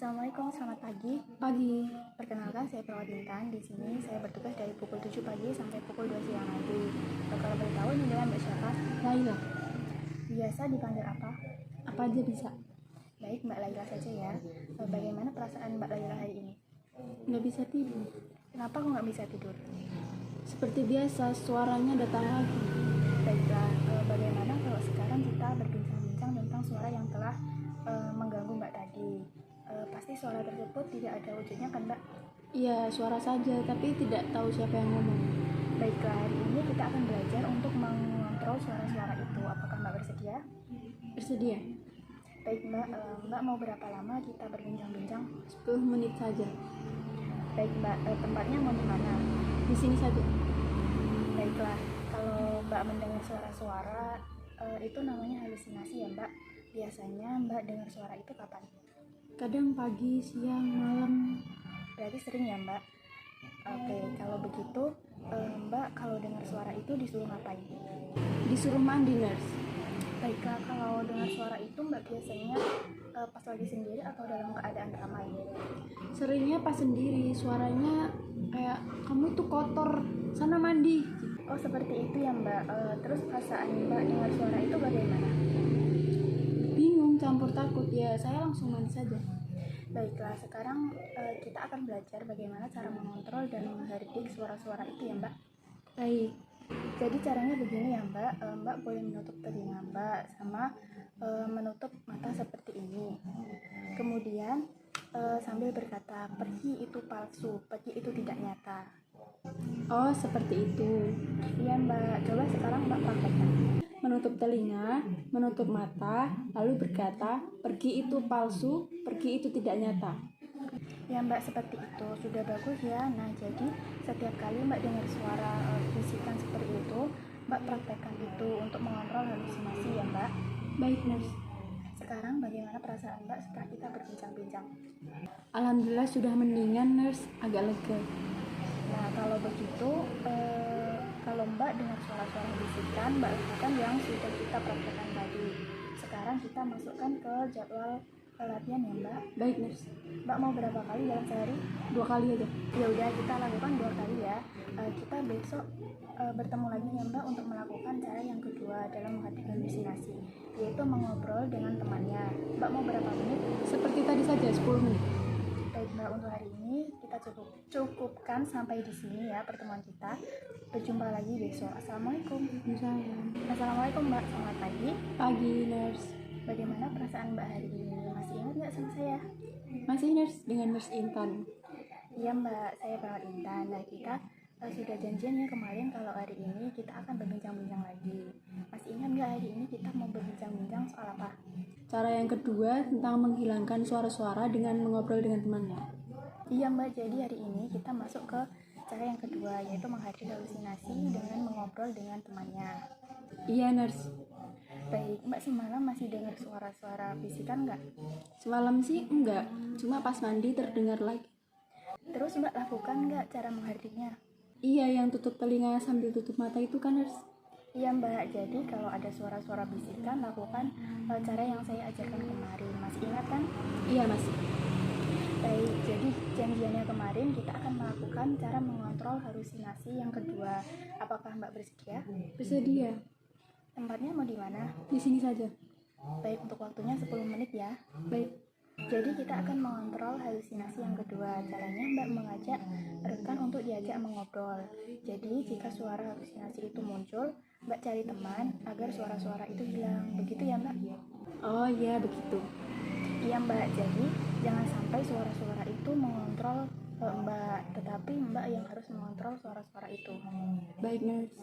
Assalamualaikum, selamat pagi. Pagi. Perkenalkan, saya Perawat Intan. Di sini saya bertugas dari pukul 7 pagi sampai pukul 2 siang nanti. Kalau boleh tahu, ini dengan Mbak siapa? Laila. Biasa dipanggil apa? Apa aja bisa? Baik, Mbak Laila saja ya. Bagaimana perasaan Mbak Laila hari ini? Nggak bisa tidur. Kenapa kok nggak bisa tidur? Seperti biasa, suaranya datang lagi. Baiklah, bagaimana kalau sekarang kita berbincang-bincang tentang suara yang telah mengganggu Mbak tadi? Pasti suara tersebut tidak ada wujudnya kan, Mbak? Iya, suara saja, tapi tidak tahu siapa yang ngomong. Baiklah, hari ini kita akan belajar untuk mengontrol suara-suara itu. Apakah Mbak bersedia? Bersedia? Baik Mbak, Mbak mau berapa lama kita berbincang-bincang? 10 menit saja. Baik Mbak, tempatnya mau di mana? Di sini saja. Baiklah, kalau Mbak mendengar suara-suara, itu namanya halusinasi ya Mbak. Biasanya Mbak dengar suara itu kapan? Kadang pagi, siang, malam. Berarti sering ya Mbak? Oke, kalau begitu Mbak kalau dengar suara itu disuruh ngapain? Disuruh mandi, nurse. Baiklah, kalau dengar suara itu Mbak biasanya pas lagi sendiri atau dalam keadaan ramai? Seringnya pas sendiri, suaranya kayak kamu tuh kotor, sana mandi. Oh seperti itu ya Mbak. Terus perasaan Mbak dengar suara itu bagaimana? Bingung, campur takut. Ya, saya langsung mandi saja. Baiklah, sekarang kita akan belajar bagaimana cara mengontrol dan menghargai suara-suara itu ya Mbak. Baik. Jadi caranya begini ya Mbak, Mbak boleh menutup telinga Mbak sama menutup mata seperti ini. Kemudian sambil berkata, pergi itu palsu, pergi itu tidak nyata. Oh, seperti itu. Iya Mbak, coba sekarang Mbak praktekkan. Menutup telinga, menutup mata, lalu berkata, pergi itu palsu, pergi itu tidak nyata. Ya Mbak, seperti itu, sudah bagus ya. Nah jadi setiap kali Mbak dengar suara bisikan seperti itu, Mbak praktekkan itu untuk mengontrol halusinasi ya Mbak. Baik, nurse. Sekarang bagaimana perasaan Mbak setelah kita berbincang-bincang? Alhamdulillah sudah mendingan, nurse, agak lega. Nah kalau begitu, kalau Mbak dengar suara-suara bisikan, Mbak lakukan yang sudah kita praktekkan tadi. Sekarang kita masukkan ke jadwal latihan ya Mbak. Baik, nurse. Mbak mau berapa kali dalam sehari? 2 kali aja. Ya udah, kita lakukan 2 kali ya. Kita besok bertemu lagi ya Mbak untuk melakukan cara yang kedua dalam menghadapi halusinasi, yaitu mengobrol dengan temannya. Mbak mau berapa menit? Seperti tadi saja, 10 menit. Baik Mbak, untuk hari ini kita cukupkan sampai di sini ya pertemuan kita. Berjumpa lagi besok. Assalamualaikum. Assalamualaikum Mbak, selamat pagi. Pagi, nurse. Bagaimana perasaan Mbak hari ini? Masih ingat nggak sama saya? Masih, nurse, dengan nurse Intan. Iya Mbak, saya Perawat Intan. Nah kita sudah janjian ya kemarin kalau hari ini kita akan berbincang-bincang lagi. Masih ingat nggak hari ini kita mau berbincang-bincang soal apa? Cara yang kedua tentang menghilangkan suara-suara dengan mengobrol dengan temannya. Iya Mbak, jadi hari ini kita masuk ke cara yang kedua, yaitu menghadapi halusinasi dengan mengobrol dengan temannya. Iya, nurse. Baik, Mbak semalam masih dengar suara-suara bisikan nggak? Semalam sih enggak, cuma pas mandi terdengar lagi. Terus Mbak lakukan nggak cara menghadapinya? Iya, yang tutup telinga sambil tutup mata itu kan, nurse. Iya Mbak, jadi kalau ada suara-suara bisikan lakukan cara yang saya ajarkan kemarin. Masih ingat kan? Iya, masih. Baik, jadi janjiannya kemarin kita akan melakukan cara mengontrol halusinasi yang kedua. Apakah Mbak bersedia? Bersedia. Tempatnya mau di mana? Di sini saja. Baik, untuk waktunya 10 menit ya. Baik. Jadi kita akan mengontrol halusinasi yang kedua. Caranya Mbak mengajak rekan untuk diajak mengobrol. Jadi jika suara halusinasi itu muncul, Mbak cari teman agar suara-suara itu hilang. Begitu ya Mbak? Oh iya, begitu. Iya Mbak, jadi jangan sampai suara-suara itu mengontrol Mbak, tetapi Mbak yang harus mengontrol suara-suara itu. Baik, nurse.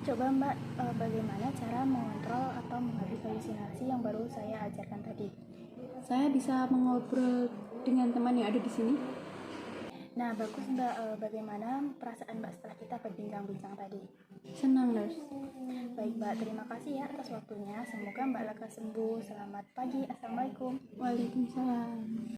Coba Mbak, bagaimana cara mengontrol atau menghadapi halusinasi yang baru saya ajarkan tadi? Saya bisa mengobrol dengan teman yang ada di sini. Nah, bagus Mbak, bagaimana perasaan Mbak setelah kita berbincang-bincang tadi? Senang, nurse. Baik Mbak, terima kasih ya atas waktunya. Semoga Mbak lekas sembuh. Selamat pagi. Assalamualaikum. Waalaikumsalam.